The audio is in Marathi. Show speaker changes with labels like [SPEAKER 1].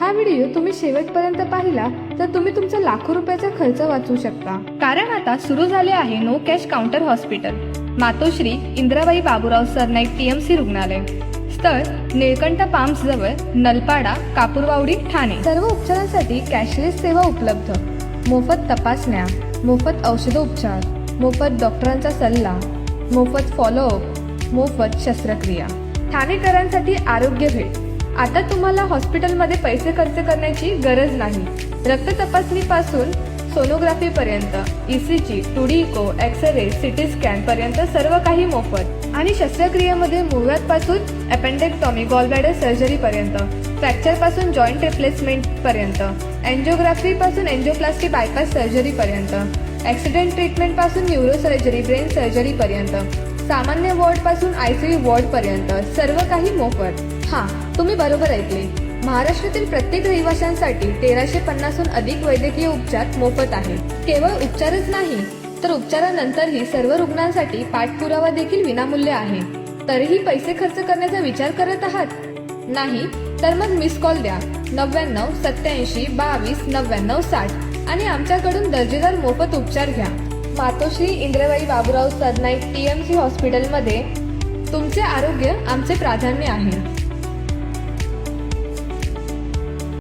[SPEAKER 1] हा व्हिडिओ तुम्ही शेवटपर्यंत पाहिला तर तुम्ही तुमचा लाखो रुपयाचा खर्च वाचवू शकता। कारण आता सुरू झाले आहे नो कॅश काउंटर हॉस्पिटल, मातोश्री इंदिराबाई बाबूराव सरनाईक TMC रुग्णालय, स्थळ निळकंठ पाम्स जवळ, नलपाडा, कापूरवावडी, ठाणे। सर्व उपचारांसाठी कॅशलेस सेवा उपलब्ध। मोफत तपासण्या, मोफत औषधोपचार, मोफत डॉक्टरांचा सल्ला, मोफत फॉलोअप, मोफत शस्त्रक्रिया। ठाणेकरांसाठी आरोग्य भेट। आता तुम्हाला हॉस्पिटलमध्ये पैसे खर्च करण्याची गरज नाही। रक्त तपासणीपासून सोनोग्राफी पर्यंत, ECG, 2D echo, x-ray, CT scan पर्यंत सर्व काही मोफत। आणि शस्त्रक्रियेमध्ये मुळव्याधपासून अपेंडेक्टॉमी, गॉलब्लॅडर सर्जरी पर्यंत, फ्रॅक्चर पासून जॉईंट रिप्लेसमेंट पर्यंत, एंजिओग्राफी पासून एंजिओप्लास्टी बायपास सर्जरी पर्यंत, ऍक्सिडेंट ट्रीटमेंट पासून न्यूरो सर्जरी, ब्रेन सर्जरी पर्यंत, सामान्य वॉर्ड पासून ICU वॉर्ड पर्यंत सर्व काही मोफत। हा, तुम्ही बरोबर ऐकले। महाराष्ट्रातील प्रत्येक रहिवाशांसाठी 1350हून अधिक वैद्यकीय उपचार मोफत आहे। केवळ उपचारच नाही तर उपचारानंतरही सर्व रुग्णांसाठी पाठपुरावा देखील विनामूल्य आहे। तरीही पैसे खर्च करण्याचा विचार करत आहात? नाही तर मग मिस कॉल द्या 99 87 22 99 60 आणि आमच्याकडून दर्जेदार मोफत उपचार घ्या। मातोश्री इंदिराबाई बाबूराव सरनाईक TMC हॉस्पिटलमध्ये तुमचे आरोग्य आमचे प्राधान्य आहे।